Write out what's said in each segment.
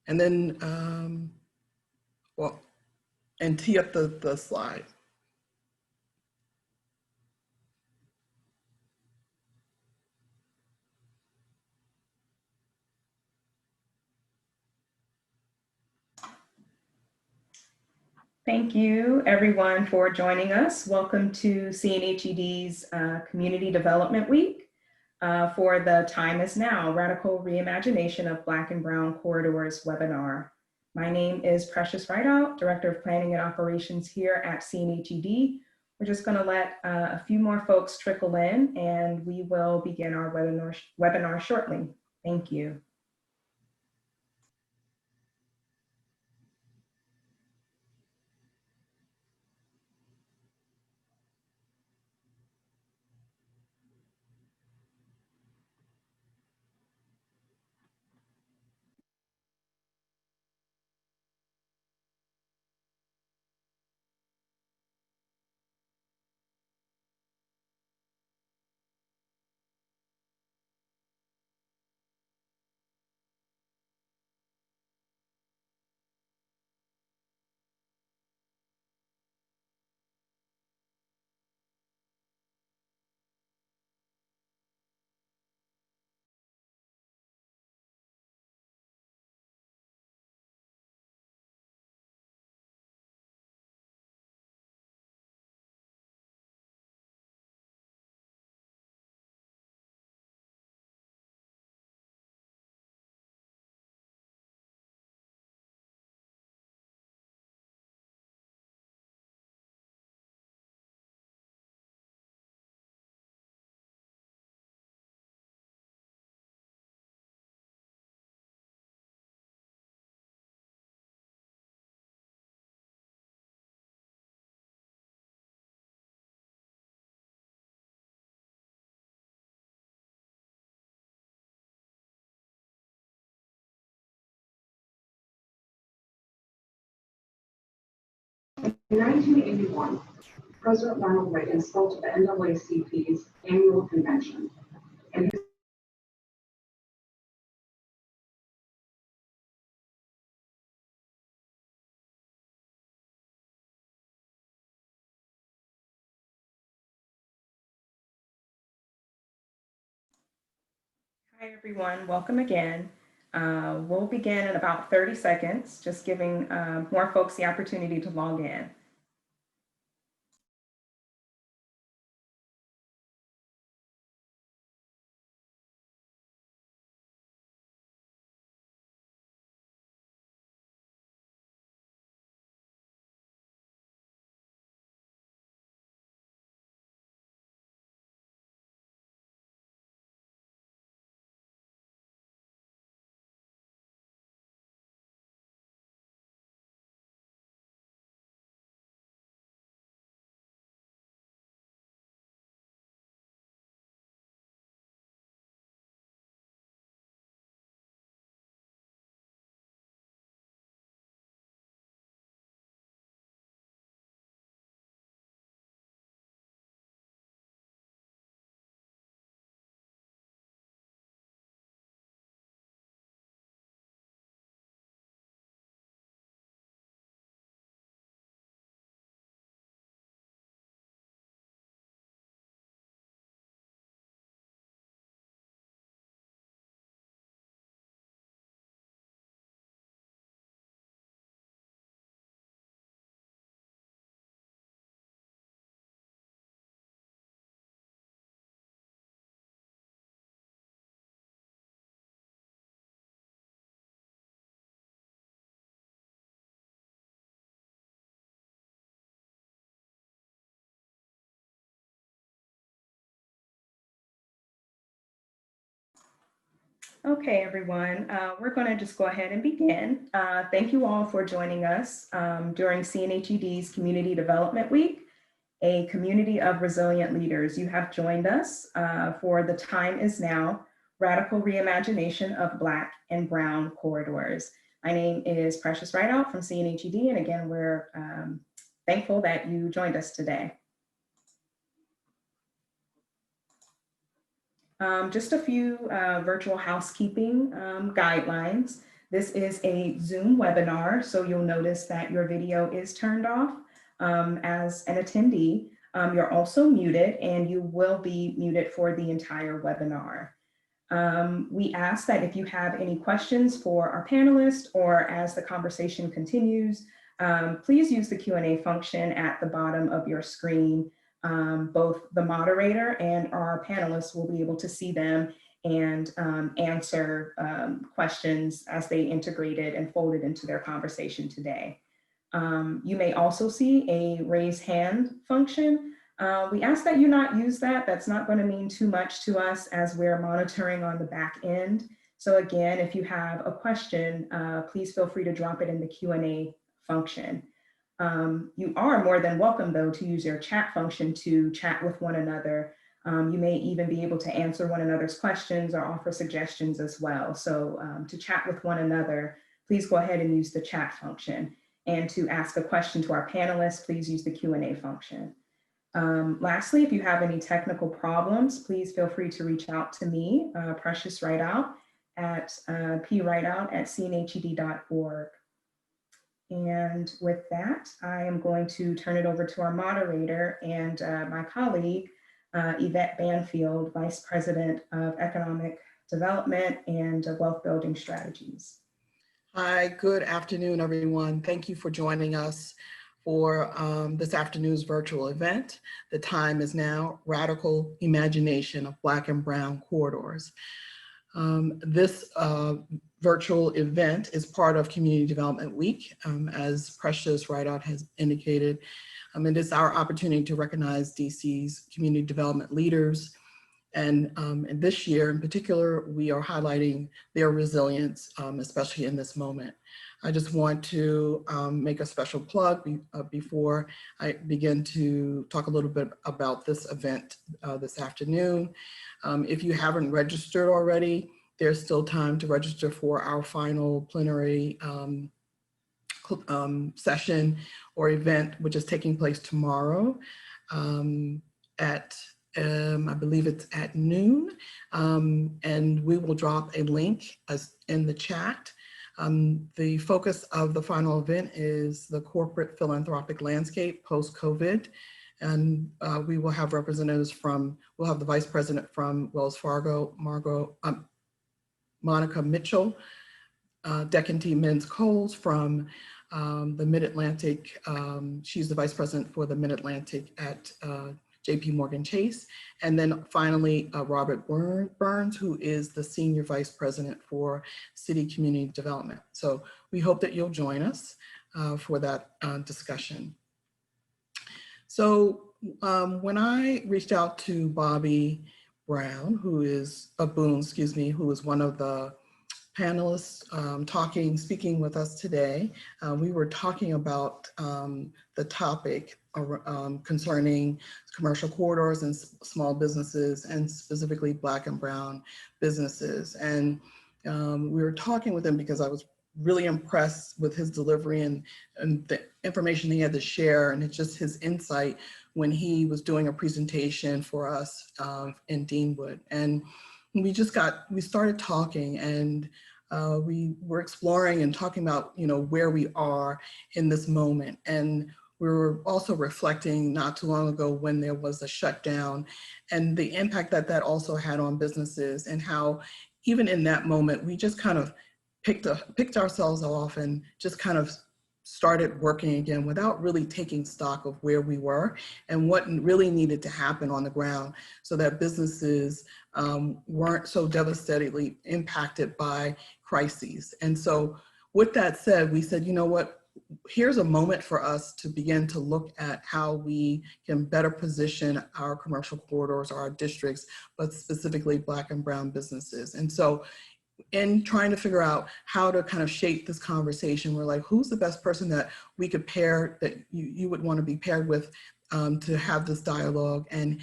And then, well, and tee up the slide. Thank you, everyone, for joining us. Welcome to CNHED's Community Development Week for the Time is Now, Radical Reimagination of Black and Brown Corridors webinar. My name is Precious Rideout, Director of Planning and Operations here at CNHED. We're just going to let a few more folks trickle in, and we will begin our webinar shortly. Thank you. In 1981, President Ronald Reagan spoke to the NAACP's annual convention. And Hi, everyone. Welcome again. We'll begin in about 30 seconds, just giving more folks the opportunity to log in. Okay, everyone, we're going to just go ahead and begin. Thank you all for joining us during CNHED's Community Development Week, a community of resilient leaders. You have joined us for the Time is Now, Radical Reimagination of Black and Brown Corridors. My name is Precious Rideout from CNHED, and again, we're thankful that you joined us today. Just a few virtual housekeeping guidelines. This is a Zoom webinar, so you'll notice that your video is turned off as an attendee. You're also muted, and you will be muted for the entire webinar. We ask that if you have any questions for our panelists or as the conversation continues, please use the Q&A function at the bottom of your screen. Both the moderator and our panelists will be able to see them and answer questions as they integrated and folded into their conversation today. You may also see a raise hand function. We ask that you not use that. That's not going to mean too much to us as we're monitoring on the back end. So again, if you have a question, please feel free to drop it in the Q&A function. You are more than welcome, though, to use your chat function to chat with one another. You may even be able to answer one another's questions or offer suggestions as well. So to chat with one another, please go ahead and use the chat function. And to ask a question to our panelists, please use the Q&A function. Lastly, if you have any technical problems, please feel free to reach out to me, Precious Rideout, at prideout@cnhed.org. And with that, I am going to turn it over to our moderator and my colleague, Yvette Banfield, Vice President of Economic Development and Wealth Building Strategies. Hi, good afternoon, everyone. Thank you for joining us for this afternoon's virtual event. The time is now Radical Imagination of Black and Brown Corridors. This virtual event is part of Community Development Week, as Precious Rideout has indicated. It is our opportunity to recognize DC's community development leaders. And this year in particular, we are highlighting their resilience, especially in this moment. I just want to make a special plug before I begin to talk a little bit about this event this afternoon. If you haven't registered already, there's still time to register for our final plenary session or event, which is taking place tomorrow at I believe it's at noon, and we will drop a link in the chat. The focus of the final event is the corporate philanthropic landscape post-COVID, and we will have representatives from, we'll have the Vice President from Wells Fargo, Monica Mitchell, Decantee Men's Coles from the Mid-Atlantic. She's the Vice President for the Mid-Atlantic at JP Morgan Chase. And then finally, Robert Burns, who is the Senior Vice President for City Community Development. So we hope that you'll join us for that discussion. So when I reached out to Bobby Brown, who is, Boone, excuse me, who is one of the panelists speaking with us today, we were talking about the topic concerning commercial corridors and small businesses, and specifically Black and Brown businesses. And we were talking with him because I was really impressed with his delivery and the information he had to share, and it's just his insight when he was doing a presentation for us in Deanwood. And we started talking, and we were exploring and talking about, where we are in this moment. And we were also reflecting not too long ago when there was a shutdown and the impact that that also had on businesses, and how even in that moment, we just kind of picked ourselves off and just kind of started working again without really taking stock of where we were and what really needed to happen on the ground so that businesses weren't so devastatingly impacted by crises. And so with that said, we said, you know what, here's a moment for us to begin to look at how we can better position our commercial corridors or our districts, but specifically Black and Brown businesses. And so in trying to figure out how to kind of shape this conversation, we're like, who's the best person that we could pair, that you would want to be paired with to have this dialogue? And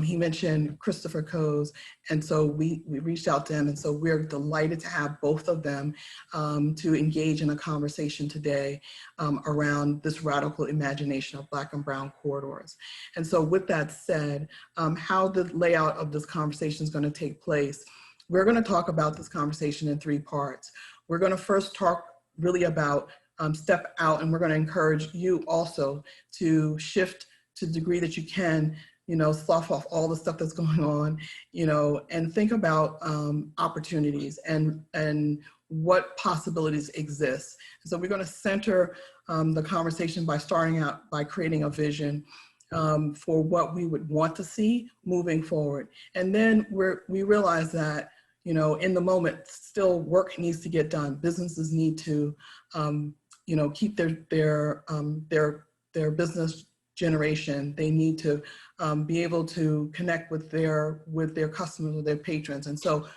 he mentioned Christopher Coes, and so we reached out to him, and so we're delighted to have both of them to engage in a conversation today around this radical imagination of Black and Brown corridors. And so with that said, how the layout of this conversation is going to take place, we're going to talk about this conversation in 3 parts. We're going to first talk really about step out, and we're going to encourage you also to shift to the degree that you can, slough off all the stuff that's going on, and think about opportunities and what possibilities exist. So we're going to center the conversation by starting out by creating a vision for what we would want to see moving forward. And then we realize that, in the moment, still work needs to get done. Businesses need to, keep their business generation. They need to be able to connect with their customers, with their patrons. And so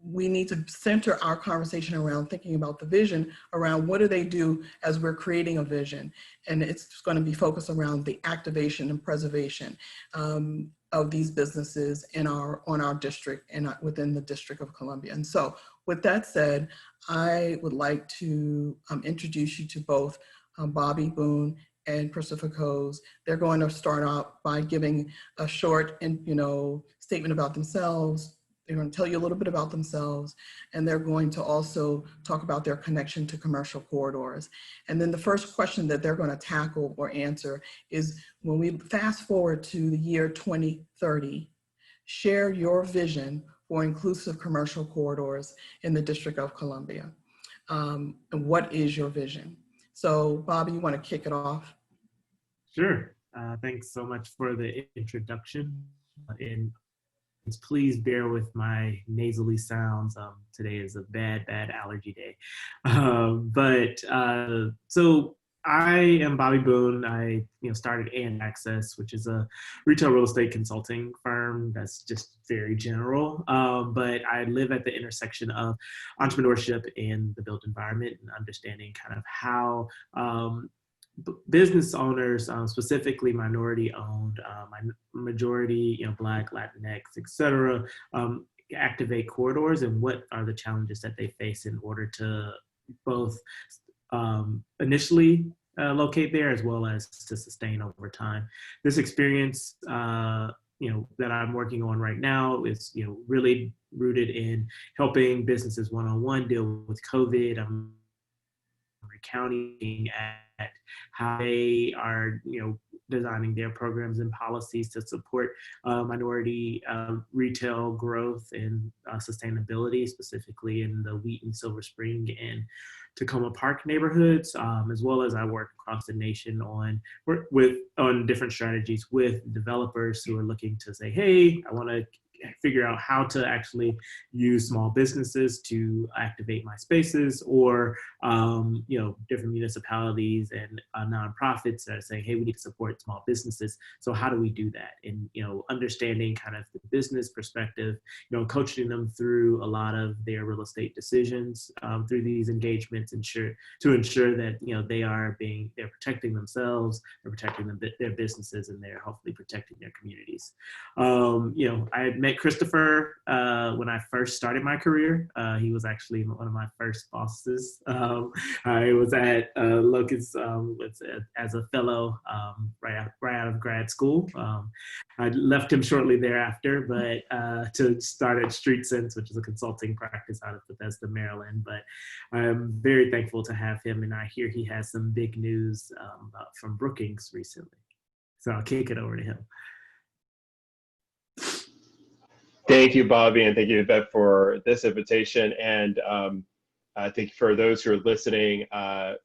we need to center our conversation around thinking about the vision, around what do they do as we're creating a vision. And it's going to be focused around the activation and preservation of these businesses on our district and within the District of Columbia. And so with that said, I would like to introduce you to both Bobby Boone and Christopher Coes. They're going to start out by giving a short statement about themselves. They're going to tell you a little bit about themselves, and they're going to also talk about their connection to commercial corridors. And then the first question that they're going to tackle or answer is, when we fast forward to the year 2030, share your vision for inclusive commercial corridors in the District of Columbia. And what is your vision? So Bobby, you want to kick it off? Sure. Thanks so much for the introduction. And please bear with my nasally sounds. Today is a bad allergy day. So I am Bobby Boone. I started Access, which is a retail real estate consulting firm that's just very general. But I live at the intersection of entrepreneurship and the built environment, and understanding kind of how business owners, specifically minority-owned, majority, Black, Latinx, et cetera, activate corridors, and what are the challenges that they face in order to both initially locate there, as well as to sustain over time. This experience, that I'm working on right now is, really rooted in helping businesses one-on-one deal with COVID. I'm recounting at how they are, designing their programs and policies to support minority retail growth and sustainability, specifically in the Wheaton, Silver Spring, and Tacoma Park neighborhoods, as well as I work across the nation on different strategies with developers who are looking to say, hey, I want to figure out how to actually use small businesses to activate my spaces, or different municipalities and nonprofits that are saying, hey, we need to support small businesses. So how do we do that? And understanding kind of the business perspective, coaching them through a lot of their real estate decisions through these engagements, to ensure that they're protecting themselves, they're protecting their businesses, and they're hopefully protecting their communities. I met Christopher when I first started my career. He was actually one of my first bosses. I was at Locust as a fellow right out of grad school. I left him shortly thereafter, but to start at Street Sense, which is a consulting practice out of Bethesda, Maryland. But I'm very thankful to have him, and I hear he has some big news from Brookings recently. So I'll kick it over to him. Thank you, Bobby, and thank you, Yvette, for this invitation. And I think for those who are listening,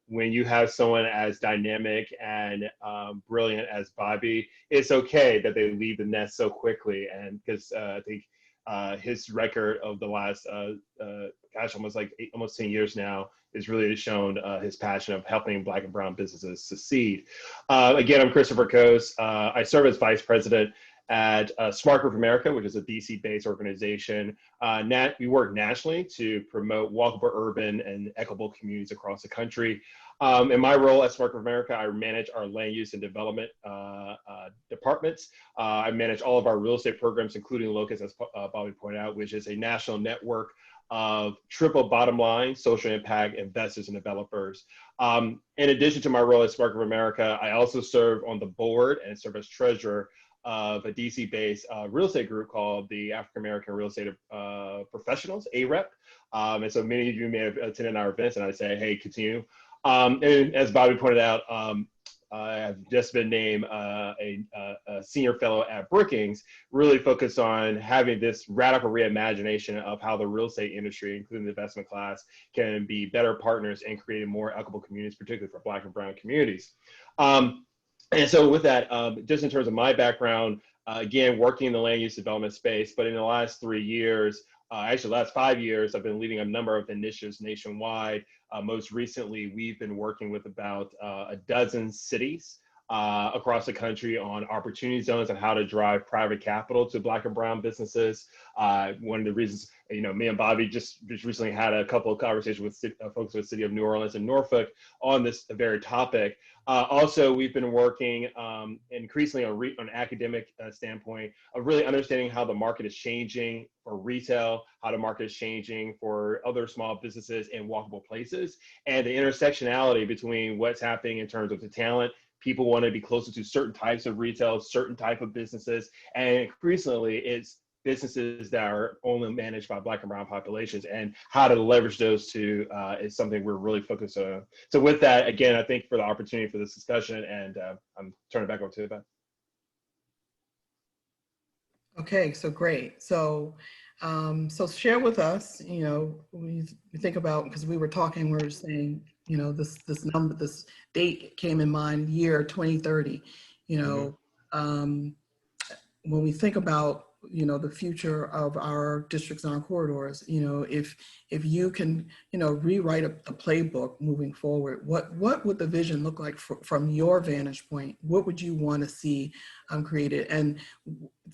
when you have someone as dynamic and brilliant as Bobby, it's okay that they leave the nest so quickly. And because I think his record of the last, almost 10 years now is really shown his passion of helping Black and Brown businesses succeed. Again, I'm Christopher Coes. I serve as Vice President at Smart Group America, which is a DC-based organization. We work nationally to promote walkable urban and equitable communities across the country. In my role at Smart Group America, I manage our land use and development departments. I manage all of our real estate programs, including Locust, as Bobby pointed out, which is a national network of triple bottom line social impact investors and developers. In addition to my role at Smart Group America, I also serve on the board and serve as treasurer of a DC-based real estate group called the African American Real Estate Professionals, AREP. And so many of you may have attended our events, and I say, hey, continue. And as Bobby pointed out, I have just been named a senior fellow at Brookings, really focused on having this radical reimagination of how the real estate industry, including the investment class, can be better partners in creating more equitable communities, particularly for Black and Brown communities. And so with that, just in terms of my background, again, working in the land use development space, but in the last 3 years, actually last 5 years, I've been leading a number of initiatives nationwide. Most recently, we've been working with about a dozen cities across the country on opportunity zones and how to drive private capital to Black and Brown businesses. One of the reasons, me and Bobby just recently had a couple of conversations with folks with the city of New Orleans and Norfolk on this very topic. Also, we've been working increasingly on an academic standpoint of really understanding how the market is changing for retail, how the market is changing for other small businesses in walkable places, and the intersectionality between what's happening in terms of the talent. People want to be closer to certain types of retail, certain type of businesses, and increasingly it's businesses that are only managed by Black and Brown populations, and how to leverage those to is something we're really focused on. So with that, again, I thank you for the opportunity for this discussion, and I'm turning it back over to you, Beth. Okay, so great. So share with us, when you think about, because we were talking, we were saying, this date came in mind, year 2030, when we think about, the future of our districts and our corridors, if you can, rewrite the playbook moving forward, what would the vision look like from your vantage point? What would you want to see created? And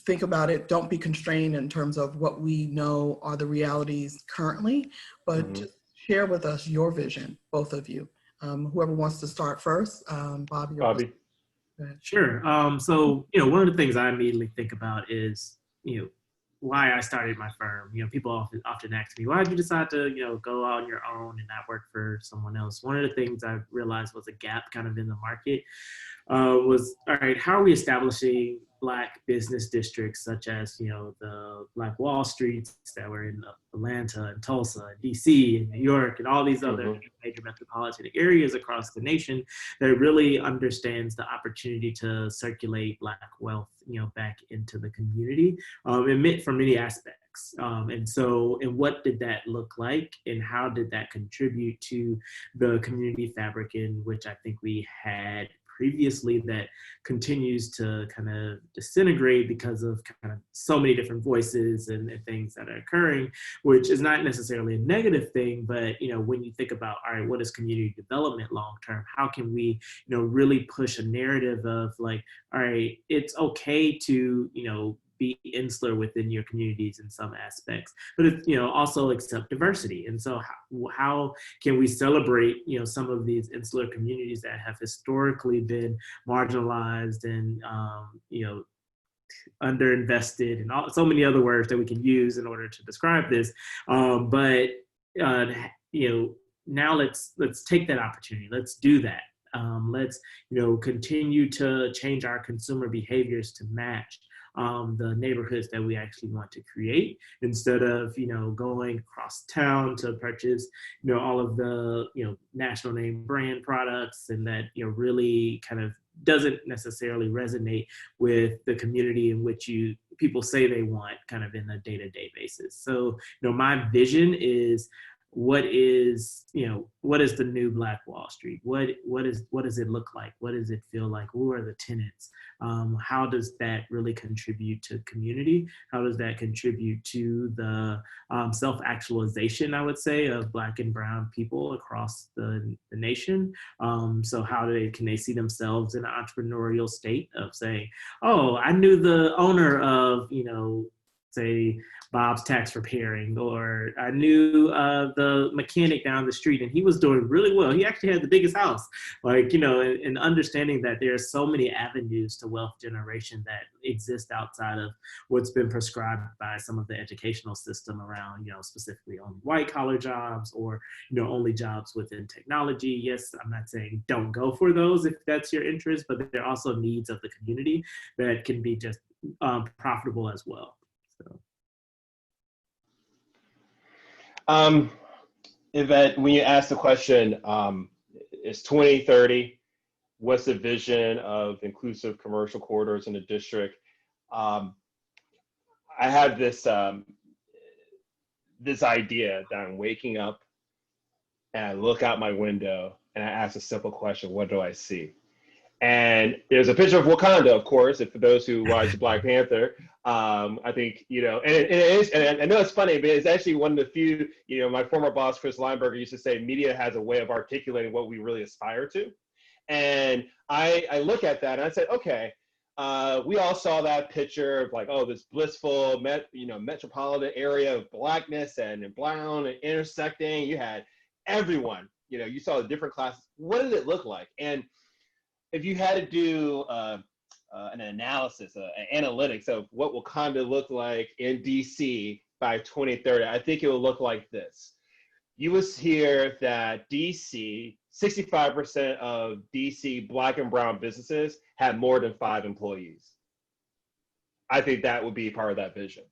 think about it, don't be constrained in terms of what we know are the realities currently, but just share with us your vision, both of you. Whoever wants to start first, Bobby. Bobby. Sure. So, one of the things I immediately think about is, why I started my firm. People often ask me, why did you decide to, go on your own and not work for someone else? One of the things I realized was a gap kind of in the market was, all right, how are we establishing Black business districts such as, the Black Wall Streets that were in Atlanta and Tulsa and DC and New York and all these other major metropolitan areas across the nation that really understands the opportunity to circulate Black wealth, back into the community, from many aspects. And what did that look like, and how did that contribute to the community fabric in which I think we had previously that continues to kind of disintegrate because of kind of so many different voices and things that are occurring, which is not necessarily a negative thing, but when you think about, all right, what is community development long term? How can we really push a narrative of like, all right, it's okay to be insular within your communities in some aspects, but it's, also accept diversity. And so how can we celebrate, some of these insular communities that have historically been marginalized and, underinvested and so many other words that we can use in order to describe this. But now let's take that opportunity. Let's do that. Let's, continue to change our consumer behaviors to match the neighborhoods that we actually want to create, instead of, going across town to purchase, all of the, national name brand products, and that, really kind of doesn't necessarily resonate with the community in which people say they want kind of in a day-to-day basis. So, my vision is, what is the new Black Wall Street? What does it look like? What does it feel like? Who are the tenants? How does that really contribute to community? How does that contribute to the self-actualization, I would say, of Black and Brown people across the nation? So how can they see themselves in an entrepreneurial state of saying, oh, I knew the owner of, say Bob's Tax Repairing, or I knew the mechanic down the street and he was doing really well. He actually had the biggest house. Like, you know, and understanding that there are so many avenues to wealth generation that exist outside of what's been prescribed by some of the educational system around, you know, specifically on white collar jobs, or, you know, only jobs within technology. Yes, I'm not saying don't go for those if that's your interest, but there are also needs of the community that can be just profitable as well. So. Yvette, when you ask the question, it's 2030, what's the vision of inclusive commercial corridors in the district? I have this this idea that I'm waking up and I look out my window and I ask a simple question: what do I see? And there's a picture of Wakanda, of course, if for those who watch Black Panther. I think, you know, and it is, and I know it's funny, but it's actually one of the few, you know, my former boss, Chris Lineberger, used to say media has a way of articulating what we really aspire to. And I look at that and I said, okay, we all saw that picture of like, oh, this blissful, metropolitan area of Blackness and brown and intersecting. You had everyone, you know, you saw the different classes. What did it look like? And if you had to do an analysis, an analytics of what Wakanda look like in DC by 2030, I think it will look like this. You will hear that DC, 65% of DC Black and brown businesses have more than 5 employees. I think that would be part of that vision.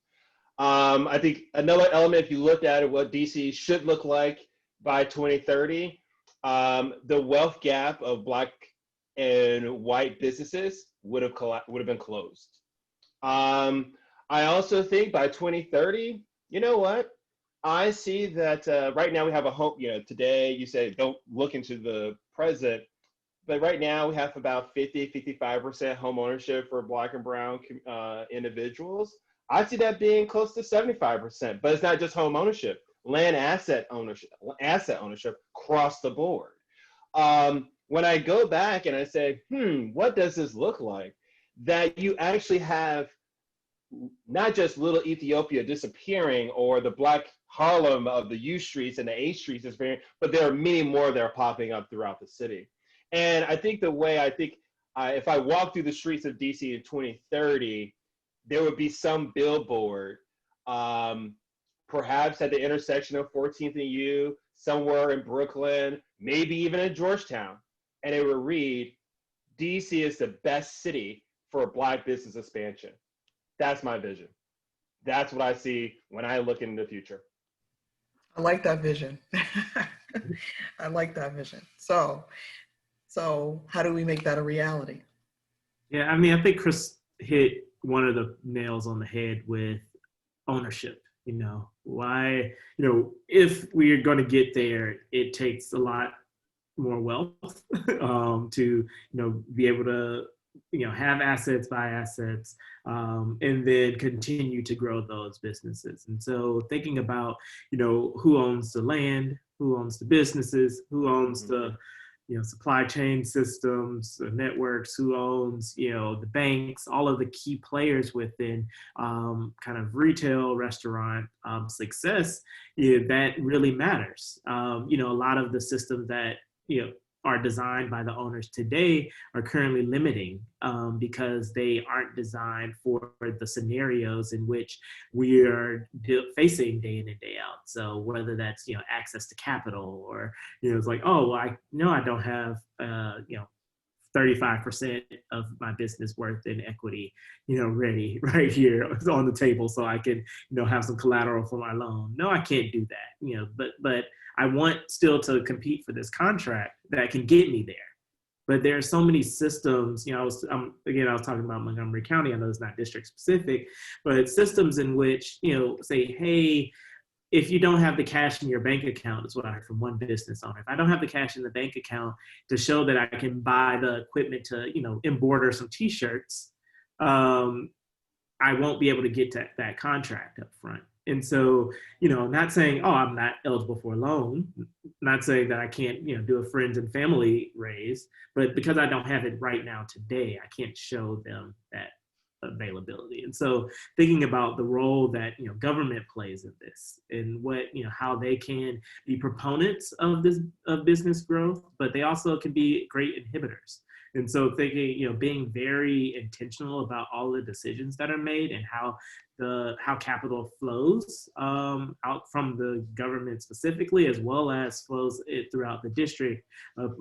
I think another element, if you looked at it, what DC should look like by 2030, the wealth gap of Black and white businesses would have been closed. I also think by 2030, you know what? I see that right now we have a home, you know, today you say don't look into the present, but right now we have about 55% home ownership for Black and brown individuals. I see that being close to 75%, but it's not just home ownership, land asset ownership across the board. When I go back and I say, what does this look like? That you actually have not just little Ethiopia disappearing or the Black Harlem of the U streets and the A streets disappearing, but there are many more that are popping up throughout the city. And I think the way if I walk through the streets of DC in 2030, there would be some billboard, perhaps at the intersection of 14th and U, somewhere in Brooklyn, maybe even in Georgetown. And it would read, DC is the best city for Black business expansion. That's my vision. That's what I see when I look into the future. I like that vision. I like that vision. So how do we make that a reality? Yeah, I mean, I think Chris hit one of the nails on the head with ownership. You know, why, you know, if we are going to get there, it takes a lot more wealth to, you know, be able to, you know, have assets, buy assets, and then continue to grow those businesses. And so thinking about, you know, who owns the land, who owns the businesses, who owns the, you know, supply chain systems, the networks, who owns, you know, the banks, all of the key players within kind of retail, restaurant success, that really matters. You know, a lot of the systems that, you know, are designed by the owners today are currently limiting because they aren't designed for the scenarios in which we are facing day in and day out. So whether that's, you know, access to capital, or, you know, it's like, oh, well, I know I don't have, you know, 35% of my business worth in equity, you know, ready right here on the table so I can, you know, have some collateral for my loan. No, I can't do that, you know, but I want still to compete for this contract that can get me there. But there are so many systems, you know, I was talking about Montgomery County. I know it's not district specific, but systems in which, you know, say, hey, if you don't have the cash in your bank account, is what I heard from one business owner. If I don't have the cash in the bank account to show that I can buy the equipment to, you know, embroider some t-shirts, I won't be able to get to that contract up front. And so, you know, not saying, oh, I'm not eligible for a loan, not saying that I can't, you know, do a friends and family raise, but because I don't have it right now today, I can't show them that availability. And so thinking about the role that, you know, government plays in this and what, you know, how they can be proponents of this of business growth, but they also can be great inhibitors. And so thinking, you know, being very intentional about all the decisions that are made and how capital flows out from the government specifically, as well as flows it throughout the district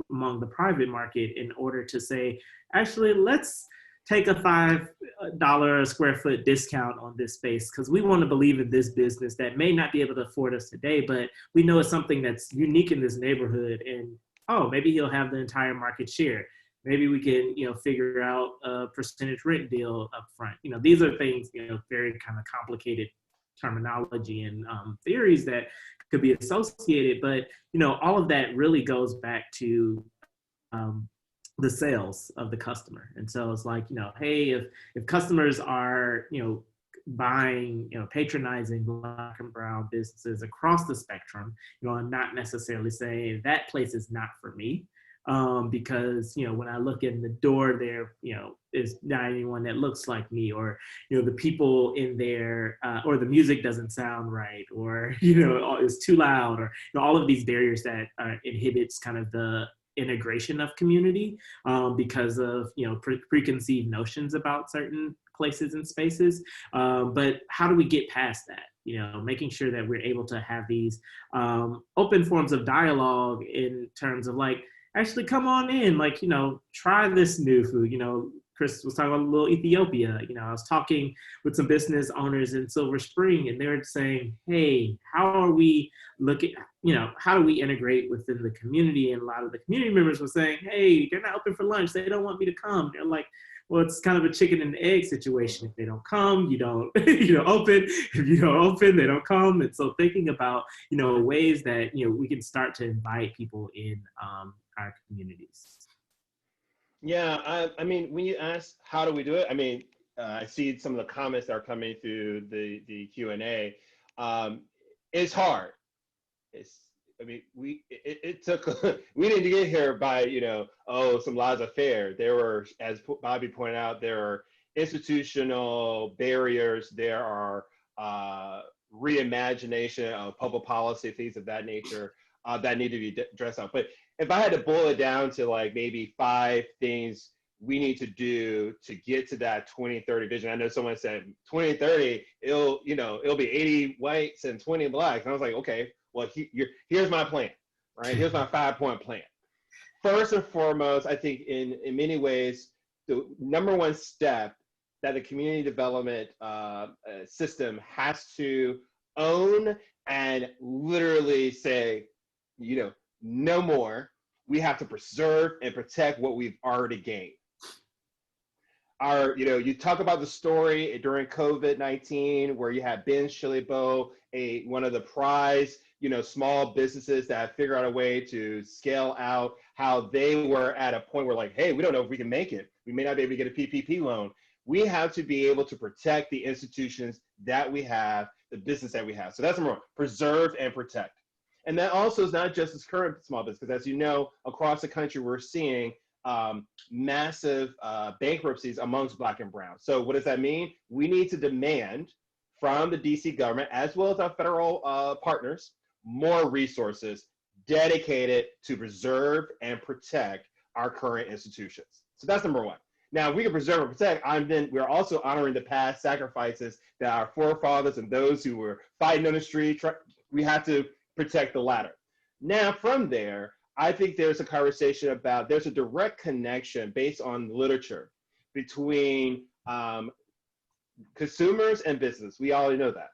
among the private market, in order to say, actually, let's take a $5 a square foot discount on this space because we want to believe in this business that may not be able to afford us today, but we know it's something that's unique in this neighborhood, and oh, maybe he'll have the entire market share. Maybe we can, you know, figure out a percentage rent deal up front. You know, these are things, you know, very kind of complicated terminology and theories that could be associated, but, you know, all of that really goes back to the sales of the customer. And so it's like, you know, hey, if customers are, you know, buying, you know, patronizing Black and brown businesses across the spectrum, you know, I'm not necessarily saying that place is not for me. Because, you know, when I look in the door there, you know, is not anyone that looks like me, or, you know, the people in there, or the music doesn't sound right, or, you know, it's too loud, or, you know, all of these barriers that inhibits kind of the integration of community because of, you know, preconceived notions about certain places and spaces. But how do we get past that? You know, making sure that we're able to have these open forms of dialogue in terms of like, actually come on in, like, you know, try this new food. You know, Chris was talking about a little Ethiopia. You know, I was talking with some business owners in Silver Spring, and they're saying, hey, how are we looking, you know, how do we integrate within the community? And a lot of the community members were saying, hey, they're not open for lunch. They don't want me to come. They're like, well, it's kind of a chicken and egg situation. If they don't come, you don't, you know, open. If you don't open, they don't come. And so thinking about, you know, ways that, you know, we can start to invite people in our communities. Yeah, I mean, when you ask how do we do it, I mean, I see some of the comments that are coming through the Q&A. It's hard. I mean, it took, we didn't get here by, you know, oh, some laissez-faire. There were, as Bobby pointed out, there are institutional barriers. There are reimagination of public policy, things of that nature that need to be addressed out. But if I had to boil it down to like maybe 5 things we need to do to get to that 2030 vision. I know someone said 2030, it'll be 80 whites and 20 blacks. And I was like, okay, well, here's my plan, right? Here's my 5-point plan. First and foremost, I think in many ways, the number one step that the community development system has to own and literally say, you know, no more. We have to preserve and protect what we've already gained. You know, you talk about the story during COVID-19 where you had Ben Shillebo, one of the prize, you know, small businesses that figure out a way to scale out, how they were at a point where like, hey, we don't know if we can make it. We may not be able to get a PPP loan. We have to be able to protect the institutions that we have, the business that we have. So that's number one, preserve and protect. And that also is not just this current small business, because as you know, across the country, we're seeing massive bankruptcies amongst Black and brown. So what does that mean? We need to demand from the DC government, as well as our federal partners, more resources dedicated to preserve and protect our current institutions. So that's number one. Now, if we can preserve and protect, we're also honoring the past sacrifices that our forefathers and those who were fighting on the street, we have to protect the latter. Now, from there, I think there's a conversation about, there's a direct connection based on literature between consumers and business. We already know that.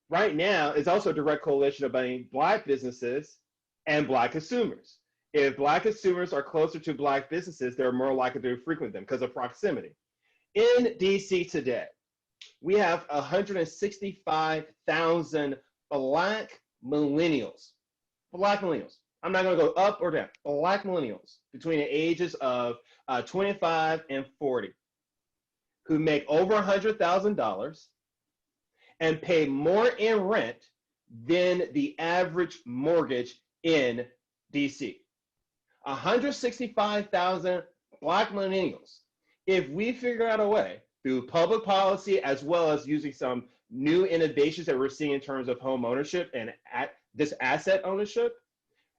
Right now, it's also a direct correlation between Black businesses and Black consumers. If Black consumers are closer to Black businesses, they're more likely to frequent them because of proximity. In DC today, we have 165,000 Black millennials. Black millennials. I'm not going to go up or down. Black millennials between the ages of 25 and 40 who make over $100,000 and pay more in rent than the average mortgage in DC. 165,000 Black millennials. If we figure out a way through public policy, as well as using some new innovations that we're seeing in terms of home ownership and this asset ownership.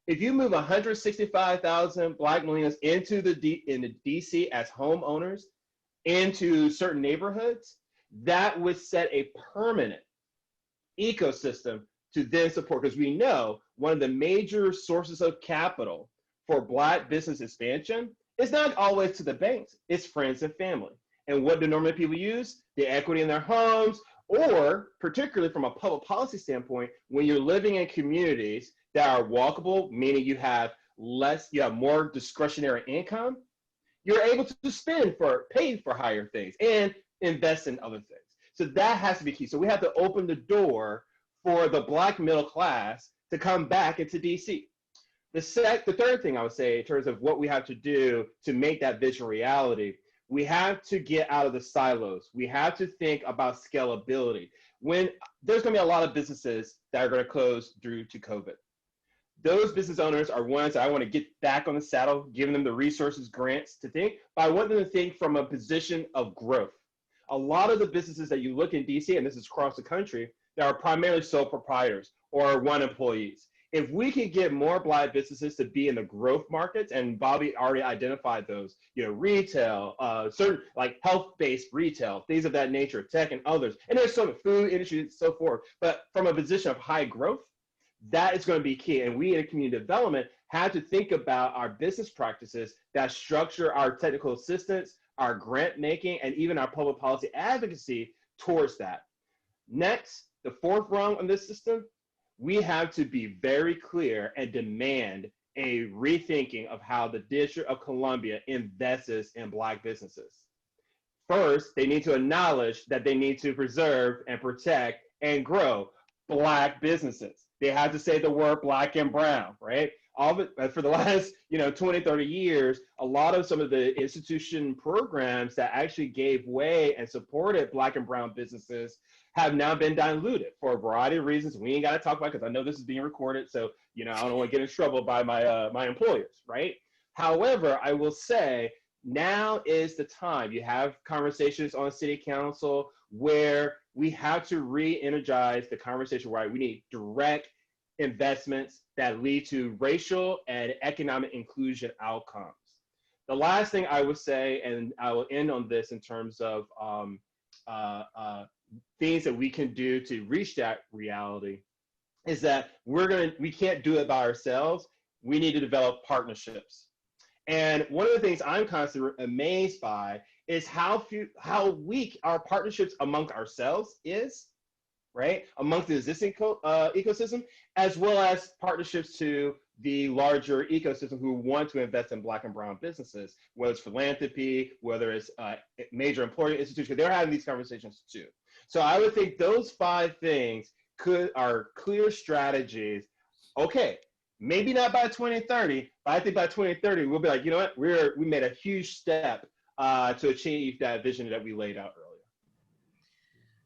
If you move 165,000 Black millennials into the DC as homeowners into certain neighborhoods, that would set a permanent ecosystem to then support, because we know one of the major sources of capital for Black business expansion is not always to the banks, it's friends and family. And what do normally people use? The equity in their homes, or particularly from a public policy standpoint, when you're living in communities that are walkable, meaning you have more discretionary income, you're able to pay for higher things and invest in other things. So that has to be key. So we have to open the door for the Black middle class to come back into DC. The third thing I would say in terms of what we have to do to make that vision reality, we have to get out of the silos. We have to think about scalability. When there's going to be a lot of businesses that are going to close due to COVID. Those business owners are ones that I want to get back on the saddle, giving them the resources, grants to think, but I want them to think from a position of growth. A lot of the businesses that you look in DC, and this is across the country, that are primarily sole proprietors or one employees. If we can get more Black businesses to be in the growth markets, and Bobby already identified those, retail, certain like health-based retail, things of that nature, tech and others, and there's some food industry and so forth, but from a position of high growth, that is going to be key. And we in community development have to think about our business practices that structure our technical assistance, our grant making, and even our public policy advocacy towards that. Next, the fourth rung on this system, we have to be very clear and demand a rethinking of how the District of Columbia invests in Black businesses. First, they need to acknowledge that they need to preserve and protect and grow Black businesses. They have to say the word Black and brown, right? All of it, for the last 20, 30 years, a lot of some of the institution programs that actually gave way and supported Black and brown businesses have now been diluted for a variety of reasons. We ain't got to talk about, because I know this is being recorded, so I don't want to get in trouble by my employers, right? However, I will say now is the time. You have conversations on city council where we have to re-energize the conversation, right? We need direct investments that lead to racial and economic inclusion outcomes. The last thing I would say, and I will end on this in terms of things that we can do to reach that reality, is that we can't do it by ourselves. We need to develop partnerships. And one of the things I'm constantly amazed by is how weak our partnerships among ourselves is, right? Amongst the existing ecosystem, as well as partnerships to the larger ecosystem who want to invest in Black and brown businesses, whether it's philanthropy, whether it's major employer institutions, they're having these conversations too. So I would think those 5 things are clear strategies. Okay, maybe not by 2030, but I think by 2030, we'll be like, you know what, we made a huge step to achieve that vision that we laid out earlier.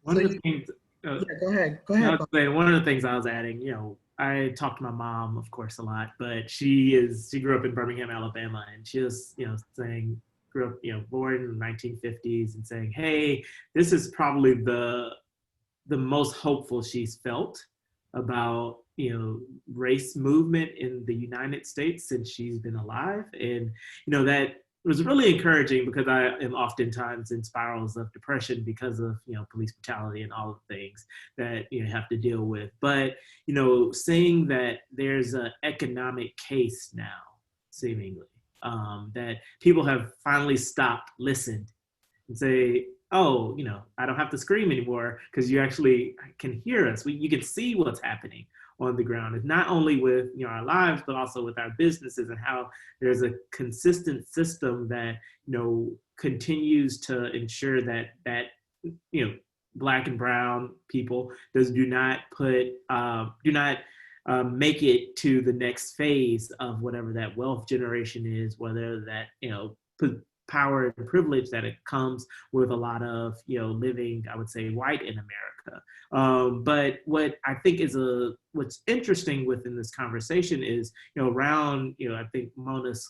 One of the things, Go ahead. One of the things I was adding, I talk to my mom, of course, a lot, but she grew up in Birmingham, Alabama, and she was, saying, grew up, born in the 1950s, and saying, hey, this is probably the most hopeful she's felt about, race movement in the United States since she's been alive. And, that was really encouraging, because I am oftentimes in spirals of depression because of, police brutality and all the things that you have to deal with. But, saying that there's an economic case now, seemingly, that people have finally stopped, listened, and say, oh, I don't have to scream anymore, because you actually can hear us. You can see what's happening on the ground. It's not only with our lives, but also with our businesses, and how there's a consistent system that continues to ensure that Black and brown people do not make it to the next phase of whatever that wealth generation is, whether that power and privilege that it comes with a lot of living, I would say, white in America. But what I think is what's interesting within this conversation is around I think Mona's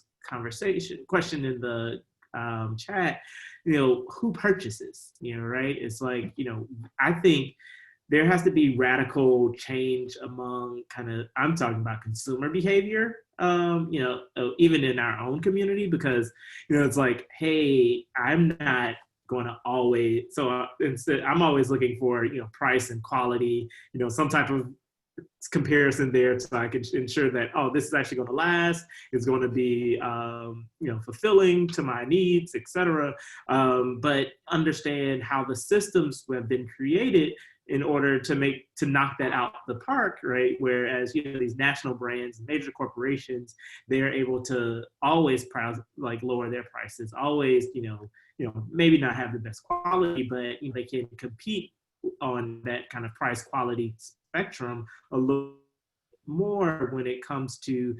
question in the chat, who purchases, right? It's like, I think there has to be radical change among I'm talking about consumer behavior, even in our own community, because, it's like, hey, I'm not going to always, so instead I'm always looking for, price and quality, some type of comparison there so I can ensure that, oh, this is actually going to last, it's going to be, fulfilling to my needs, etc. But understand how the systems have been created in order to knock that out the park, right? Whereas, these national brands, major corporations, they're able to always lower their prices, always, maybe not have the best quality, but they can compete on that kind of price quality spectrum a little more when it comes to,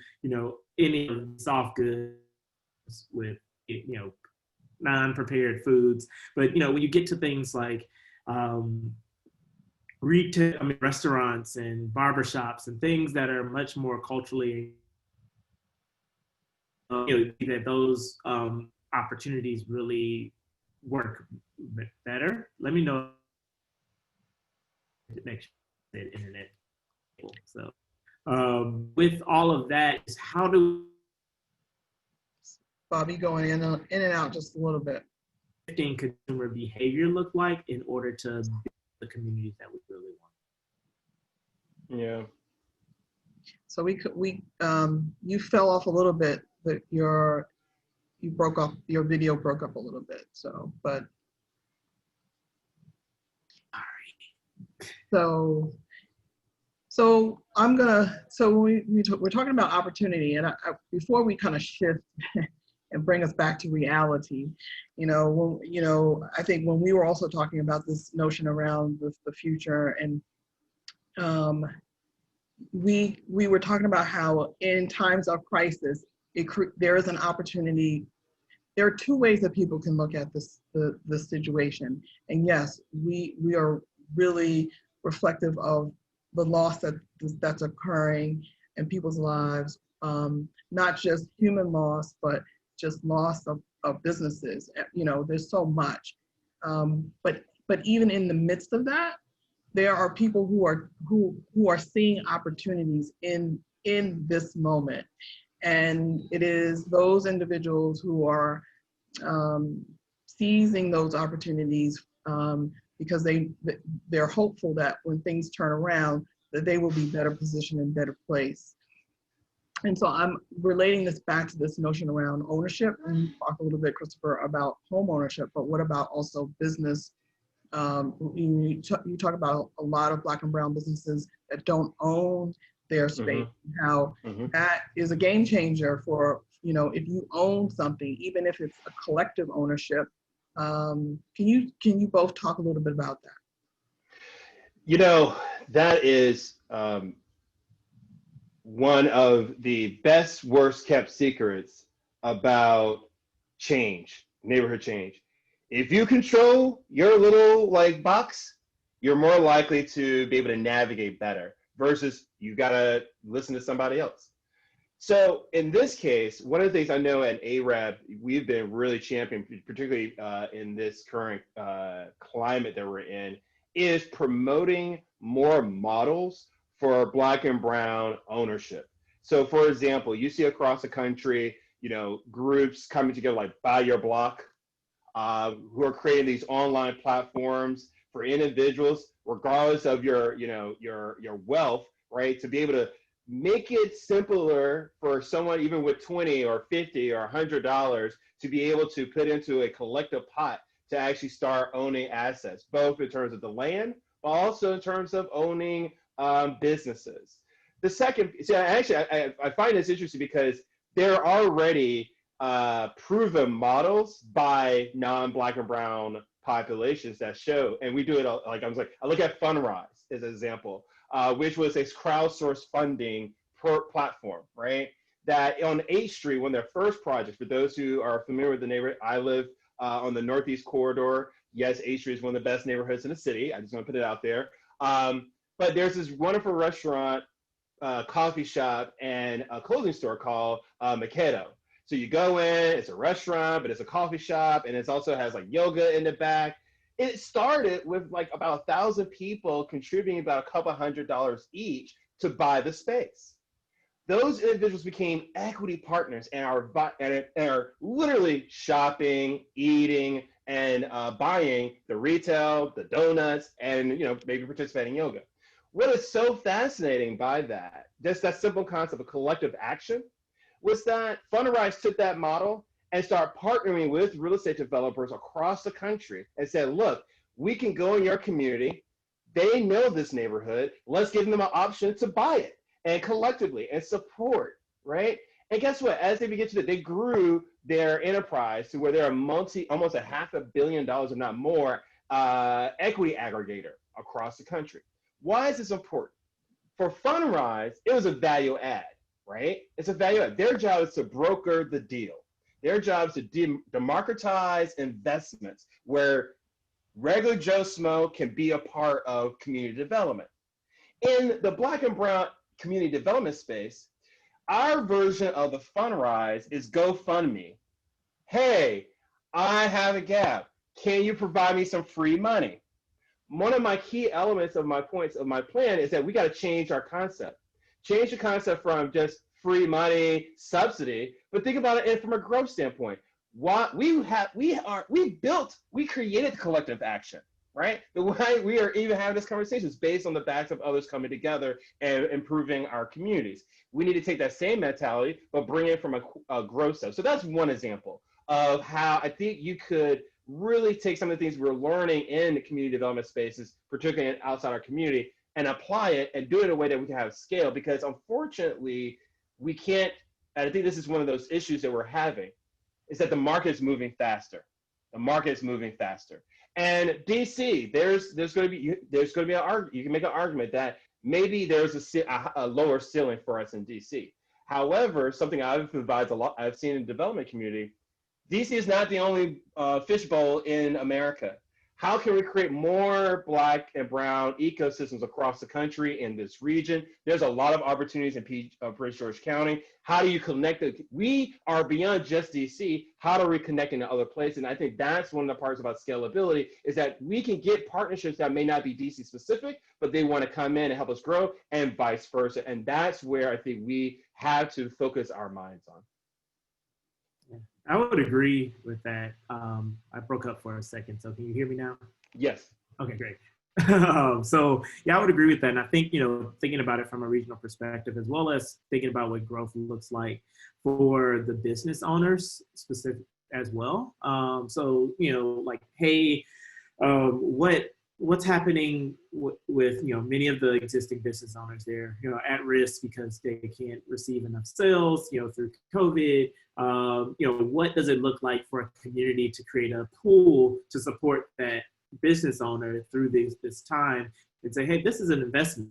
any of the soft goods with, non-prepared foods. But, when you get to things like, retail, restaurants and barbershops and things that are much more culturally, that those opportunities really work better. Let me know if it makes the internet. So with all of that, is how do Bobby going in and out just a little bit. shifting consumer behavior look like in order to build the communities that we really want? Yeah. So you fell off a little bit, but you broke up, your video broke up a little bit. So, but so we're talking about opportunity, and before we kind of shift and bring us back to reality, I think when we were also talking about this notion around the future, and we were talking about how in times of crisis, there is an opportunity. There are two ways that people can look at the situation, and yes, we are really reflective of the loss that's occurring in people's lives, not just human loss, but just loss of businesses. There's so much, but even in the midst of that, there are people who are seeing opportunities in this moment, and it is those individuals who are seizing those opportunities because they're hopeful that when things turn around, that they will be better positioned and better placed. And so I'm relating this back to this notion around ownership. And you talk a little bit, Christopher, about home ownership, but what about also business? You talk about a lot of Black and brown businesses that don't own their space, how that is a game changer for, if you own something, even if it's a collective ownership. Can you both talk a little bit about that? That is one of the best, worst kept secrets about change, neighborhood change. If you control your little box, you're more likely to be able to navigate better versus you gotta listen to somebody else. So in this case, one of the things I know at ARAB, we've been really championing, particularly in this current climate that we're in, is promoting more models for Black and brown ownership. So for example, you see across the country, groups coming together like Buy Your Block, who are creating these online platforms for individuals, regardless of your wealth, right? To be able to make it simpler for someone, even with $20 or $50 or $100, to be able to put into a collective pot to actually start owning assets, both in terms of the land, but also in terms of owning businesses. The second, I find this interesting because there are already proven models by non-Black and brown populations that show, and we do it I look at Fundrise as an example, which was a crowdsourced funding platform, right? That on 8th Street, one of their first projects, for those who are familiar with the neighborhood, I live on the Northeast Corridor. Yes, 8th Street is one of the best neighborhoods in the city. I just want to put it out there. But there's this wonderful restaurant, coffee shop, and a clothing store called Makedo. So you go in, it's a restaurant, but it's a coffee shop, and it also has like yoga in the back. It started with like about 1,000 people contributing about a couple $100 each to buy the space. Those individuals became equity partners and are literally shopping, eating, and buying the retail, the donuts, and maybe participating in yoga. What is so fascinating by that, just that simple concept of collective action, was that Fundrise took that model and started partnering with real estate developers across the country and said, look, we can go in your community. They know this neighborhood. Let's give them an option to buy it and collectively and support, right? And guess what? As they begin to do, they grew their enterprise to where they're almost a $500 million, if not more, equity aggregator across the country. Why is this important? For Fundrise, it was a value add, right? It's a value add. Their job is to broker the deal. Their job is to democratize investments where regular Joe Smo can be a part of community development. In the Black and Brown community development space, our version of the Fundrise is GoFundMe. Hey, I have a gap. Can you provide me some free money? One of my key elements of my points of my plan is that we got to change our concept. Change the concept from just free money, subsidy, but think about it from a growth standpoint. We created collective action, right? The way we are even having this conversation is based on the backs of others coming together and improving our communities. We need to take that same mentality, but bring it from a growth step. So that's one example of how I think you could really take some of the things we're learning in the community development spaces, particularly outside our community, and apply it and do it in a way that we can have scale, because unfortunately, we can't, and I think this is one of those issues that we're having, is that the market is moving faster. The market is moving faster. And DC, there's going to be an argument. You can make an argument that maybe there's a lower ceiling for us in DC. However, something I've seen in the development community, DC is not the only fishbowl in America. How can we create more Black and Brown ecosystems across the country in this region? There's a lot of opportunities in Prince George County. How do you connect it? We are beyond just DC. How do we connect into other places? And I think that's one of the parts about scalability, is that we can get partnerships that may not be DC specific, but they want to come in and help us grow, and vice versa. And that's where I think we have to focus our minds on. I would agree with that. I broke up for a second, so can you hear me now? Yes. Okay, great. So yeah, I would agree with that. And I think, thinking about it from a regional perspective, as well as thinking about what growth looks like for the business owners specific as well. So, like, hey, what's happening with many of the existing business owners there, at risk because they can't receive enough sales, through COVID. What does it look like for a community to create a pool to support that business owner through this time and say, hey, this is an investment.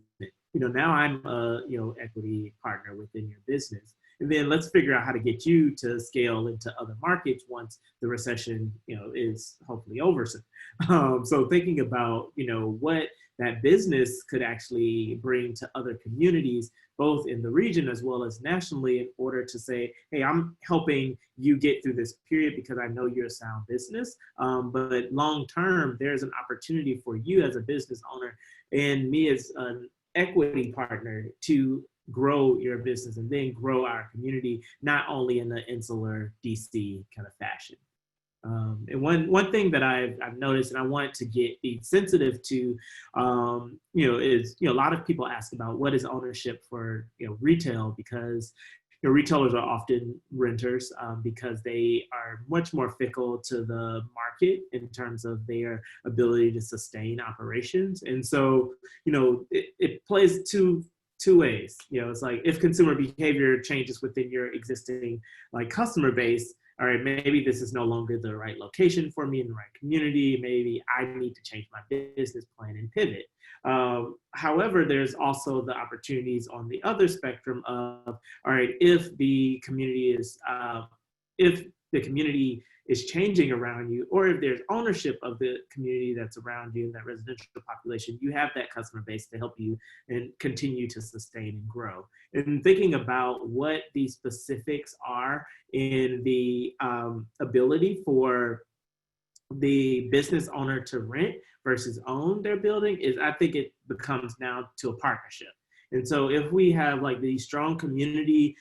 Now I'm a equity partner within your business. And then let's figure out how to get you to scale into other markets once the recession, is hopefully over. So thinking about, what that business could actually bring to other communities, both in the region as well as nationally, in order to say, hey, I'm helping you get through this period because I know you're a sound business. But long term, there's an opportunity for you as a business owner and me as an equity partner to grow your business and then grow our community, not only in the insular DC kind of fashion. And one thing that I've noticed, and I want to be sensitive to, is a lot of people ask about what is ownership for retail, because retailers are often renters because they are much more fickle to the market in terms of their ability to sustain operations, and so it plays two ways. It's like, if consumer behavior changes within your existing customer base, all right, maybe this is no longer the right location for me in the right community. Maybe I need to change my business plan and pivot. However, there's also the opportunities on the other spectrum of, all right, if the community is changing around you, or if there's ownership of the community that's around you, that residential population, you have that customer base to help you and continue to sustain and grow. And thinking about what these specifics are in the ability for the business owner to rent versus own their building is, I think it becomes now to a partnership. And so if we have like these strong community,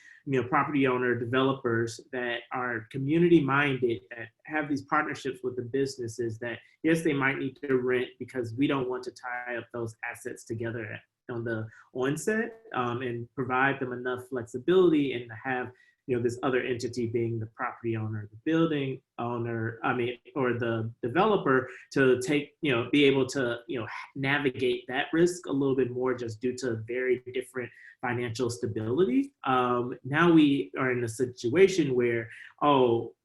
property owner developers that are community minded, that have these partnerships with the businesses that, yes, they might need to rent because we don't want to tie up those assets together on the onset, and provide them enough flexibility and to have this other entity being the property owner, the building owner, or the developer to take, be able to, navigate that risk a little bit more just due to very different financial stability. Now we are in a situation where,